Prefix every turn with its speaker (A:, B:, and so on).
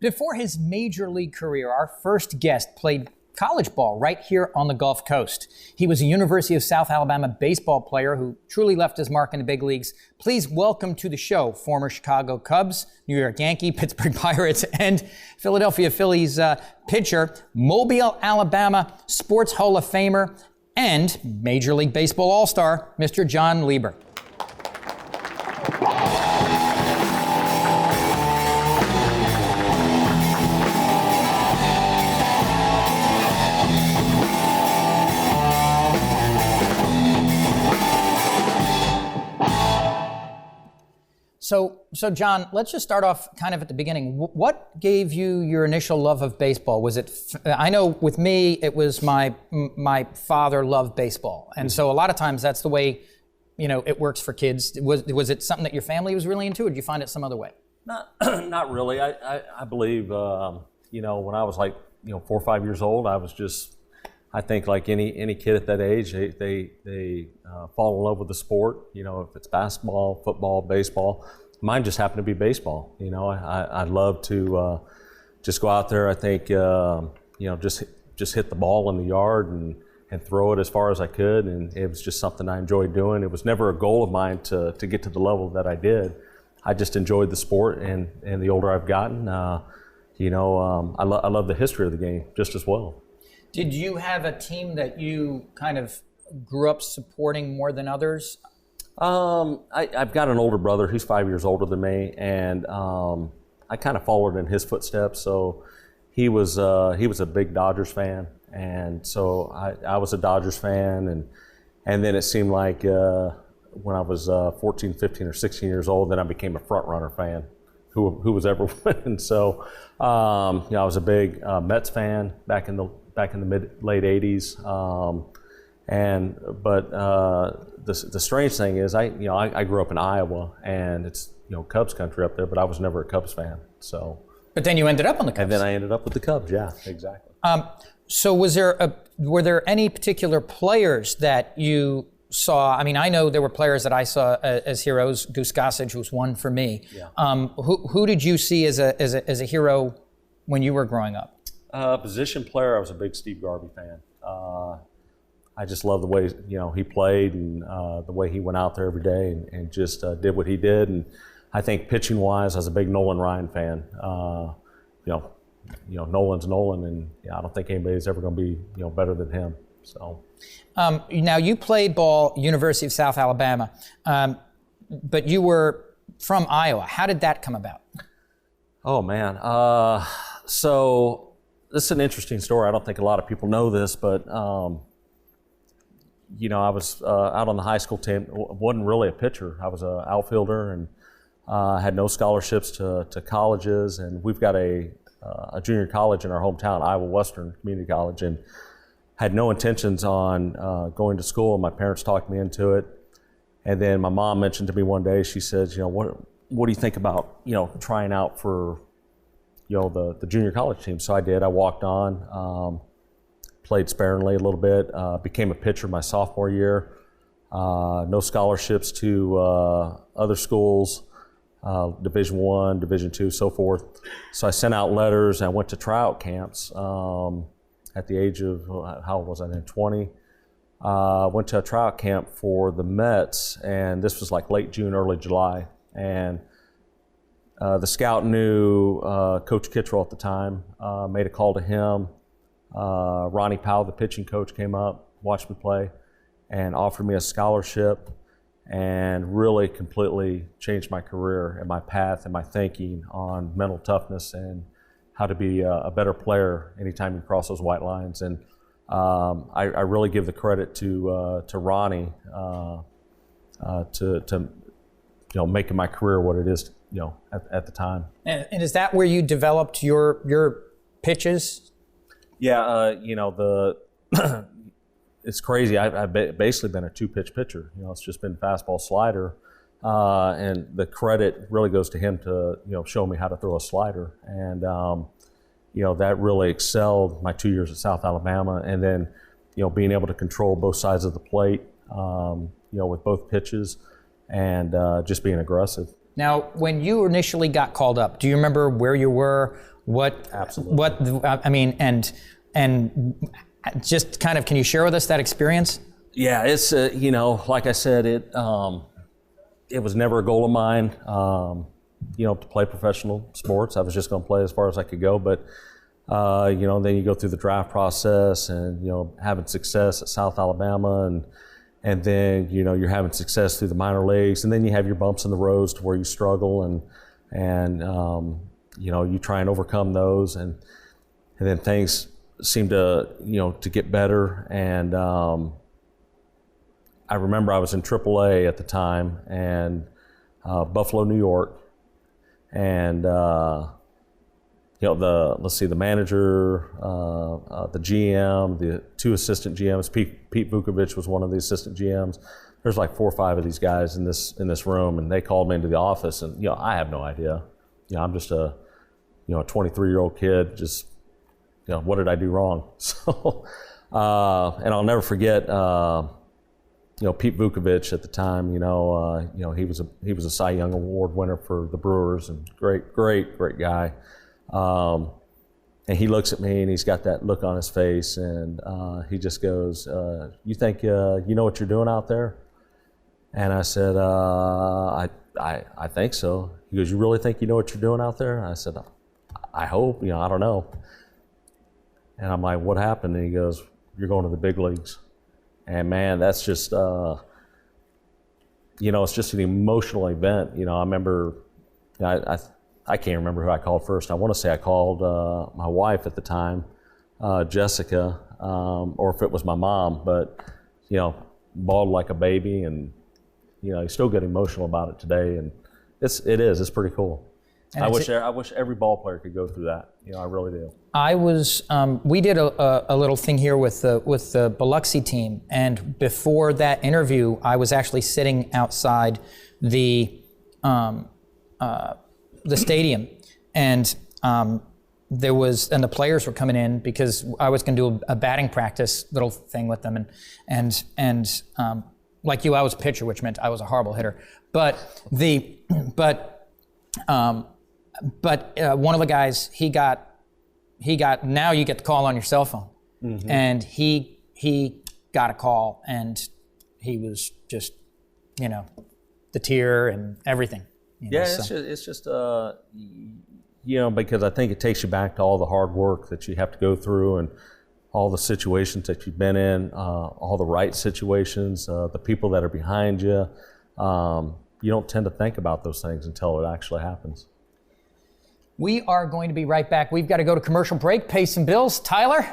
A: Before his major league career, our first guest played college ball right here on the Gulf Coast. He was a University of South Alabama baseball player who truly left his mark in the big leagues. Please welcome to the show former Chicago Cubs, New York Yankee, Pittsburgh Pirates, and Philadelphia Phillies pitcher, Mobile, Alabama Sports Hall of Famer, and Major League Baseball All-Star, Mr. Jon Lieber. So Jon, let's just start off kind of at the beginning. What gave you your initial love of baseball? Was it, I know with me, it was my father loved baseball. And so a lot of times that's the way, it works for kids. Was it something that your family was really into, or did you find it some other way?
B: Not really. I believe, when I was like, 4 or 5 years old, I was just, I think like any kid at that age, they fall in love with the sport. If it's basketball, football, baseball. Mine just happened to be baseball. I love to just go out there. I think just hit the ball in the yard and throw it as far as I could, and it was just something I enjoyed doing. It was never a goal of mine to get to the level that I did. I just enjoyed the sport, and the older I've gotten, I love the history of the game just as well.
A: Did you have a team that you kind of grew up supporting more than others?
B: I've got an older brother. He's 5 years older than me, and I kind of followed in his footsteps. So he was a big Dodgers fan, and so I was a Dodgers fan, and then it seemed like when I was 14, 15, or 16 years old, then I became a front runner fan. Who was ever winning? So I was a big Mets fan back in the late 80s, but the strange thing is I grew up in Iowa, and it's Cubs country up there, but I was never a Cubs fan. So,
A: but then you ended up on the Cubs.
B: And then I ended up with the Cubs. Yeah, exactly.
A: So were there any particular players that you saw? I mean, I know there were players that I saw as heroes. Goose Gossage was one for me. Yeah. Who did you see as a hero when you were growing up?
B: Position player, I was a big Steve Garvey fan. I just love the way he played, and the way he went out there every day and just did what he did. And I think pitching wise, I was a big Nolan Ryan fan. Nolan's Nolan, and I don't think anybody's ever going to be better than him. So.
A: Now you played ball University of South Alabama, but you were from Iowa. How did that come about?
B: Oh man, so. This is an interesting story. I don't think a lot of people know this, but I was out on the high school team. Wasn't really a pitcher. I was an outfielder, and had no scholarships to colleges. And we've got a junior college in our hometown, Iowa Western Community College, and had no intentions on going to school. My parents talked me into it, and then my mom mentioned to me one day. She said, "What do you think about trying out for?" the junior college team. So I did. I walked on, played sparingly a little bit, became a pitcher my sophomore year. No scholarships to other schools, Division I, Division II, so forth. So I sent out letters. I went to tryout camps at the age of, how old was I then, 20. Went to a tryout camp for the Mets, and this was like late June, early July. And the scout knew Coach Kittrell at the time, made a call to him. Ronnie Powell, the pitching coach, came up, watched me play, and offered me a scholarship, and really completely changed my career and my path and my thinking on mental toughness and how to be a better player anytime you cross those white lines. And I really give the credit to Ronnie to making my career what it is at the time.
A: And is that where you developed your pitches?
B: Yeah, it's crazy. I've basically been a two-pitch pitcher. It's just been fastball, slider, and the credit really goes to him to show me how to throw a slider. And that really excelled my 2 years at South Alabama, and then being able to control both sides of the plate, with both pitches, and just being aggressive.
A: Now, when you initially got called up, do you remember where you were
B: Absolutely.
A: I mean, and just kind of, can you share with us that experience?
B: Yeah, it's like I said, it was never a goal of mine, to play professional sports. I was just going to play as far as I could go, but then you go through the draft process, and having success at South Alabama, and then you're having success through the minor leagues, and then you have your bumps in the roads to where you struggle, and you try and overcome those, and then things seem to to get better. And I remember I was in AAA at the time, and Buffalo, New York, and the manager, the GM, the two assistant GMs. Pete Vukovich was one of the assistant GMs. There's like 4 or 5 of these guys in this room, and they called me into the office, and I have no idea. I'm just a 23-year-old kid. Just what did I do wrong? So, and I'll never forget. Pete Vukovich at the time. He was a Cy Young Award winner for the Brewers, and great guy. And he looks at me, and he's got that look on his face, and he just goes, "You think you know what you're doing out there?" And I said, I think so. He goes, "You really think you know what you're doing out there?" And I said, "I hope. I don't know." And I'm like, "What happened?" And he goes, "You're going to the big leagues." And man, that's just it's just an emotional event. I remember, I can't remember who I called first. I want to say I called my wife at the time, Jessica, or if it was my mom, but bawled like a baby, and you still get emotional about it today, and it's pretty cool. And I wish every ball player could go through that. I really do.
A: We did a little thing here with the Biloxi team, and before that interview, I was actually sitting outside the stadium, and the players were coming in because I was going to do a batting practice little thing with them, and like you, I was a pitcher, which meant I was a horrible hitter. But one of the guys, he got now you get the call on your cell phone, mm-hmm. and he got a call, and he was just the tear and everything.
B: It's just because I think it takes you back to all the hard work that you have to go through, and all the situations that you've been in, all the right situations, the people that are behind you. You don't tend to think about those things until it actually happens.
A: We are going to be right back. We've got to go to commercial break, pay some bills. Tyler?